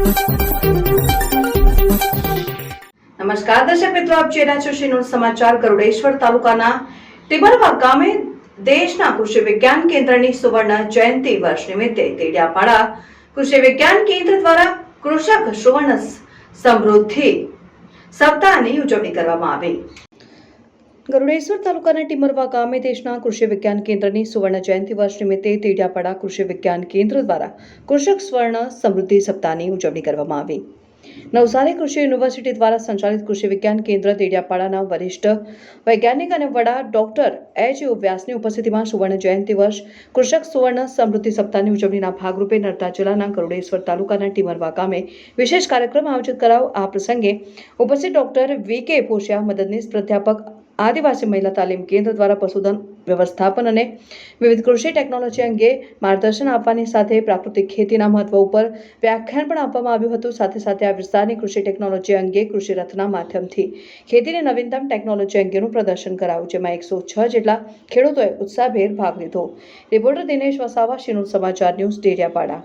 નમસ્કાર દર્શક મિત્રો, આપ જોઈ રહ્યા છો શ્રીનૂર સમાચાર। ગરુડેશ્વર તાલુકાના ટીમરવા ગામે દેશના કૃષિ વિજ્ઞાન કેન્દ્રની સુવર્ણ જયંતિ વર્ષ નિમિત્તે તેડિયાપાડા કૃષિ વિજ્ઞાન કેન્દ્ર દ્વારા કૃષક સુવર્ણ સમૃદ્ધિ સપ્તાહની ઉજવણી કરવામાં આવી। ગરુડેશ્વર તાલુકાના ટીમરવા ગામે દેશના કૃષિ વિજ્ઞાન કેન્દ્રની સુવર્ણ જયંતિ વર્ષ નિમિત્તે તેડિયાપાડા કૃષિ વિજ્ઞાન કેન્દ્ર દ્વારા કૃષક સ્વર્ણ સમૃદ્ધિ સપ્તાહની ઉજવણી કરવામાં આવી। નવસારી કૃષિ યુનિવર્સિટી દ્વારા સંચાલિત કૃષિ વિજ્ઞાન કેન્દ્ર તેડિયાપાડાના વરિષ્ઠ વૈજ્ઞાનિક અને વડા ડોક્ટર એચ વ્યાસની ઉપસ્થિતિમાં સુવર્ણ જયંતિ વર્ષ કૃષક સુવર્ણ સમૃદ્ધિ સપ્તાહની ઉજવણીના ભાગરૂપે નર્મદા જિલ્લાના ગરુડેશ્વર તાલુકાના ટીમરવા ગામે વિશેષ કાર્યક્રમ આયોજિત કરાયો। આ પ્રસંગે ઉપસ્થિત ડોક્ટર વી.કે. પોશિયા, મદદનીશ પ્રાધ્યાપક, આદિવાસી મહિલા તાલીમ કેન્દ્ર દ્વારા પશુધન વ્યવસ્થાપન અને વિવિધ કૃષિ ટેકનોલોજી અંગે માર્ગદર્શન આપવાની સાથે પ્રાકૃતિક ખેતીના મહત્વ ઉપર વ્યાખ્યાન પણ આપવામાં આવ્યું હતું। સાથે સાથે આ વિસ્તારની કૃષિ ટેકનોલોજી અંગે કૃષિ રથના માધ્યમથી ખેતીની નવીનતમ ટેકનોલોજી અંગેનું પ્રદર્શન કરાયું, જેમાં 106 જેટલા ખેડૂતોએ ઉત્સાહભેર ભાગ લીધો। રિપોર્ટર દિનેશ વસાવા, શ્રીનૂર સમાચાર ન્યૂઝ, તેડિયાપાડા।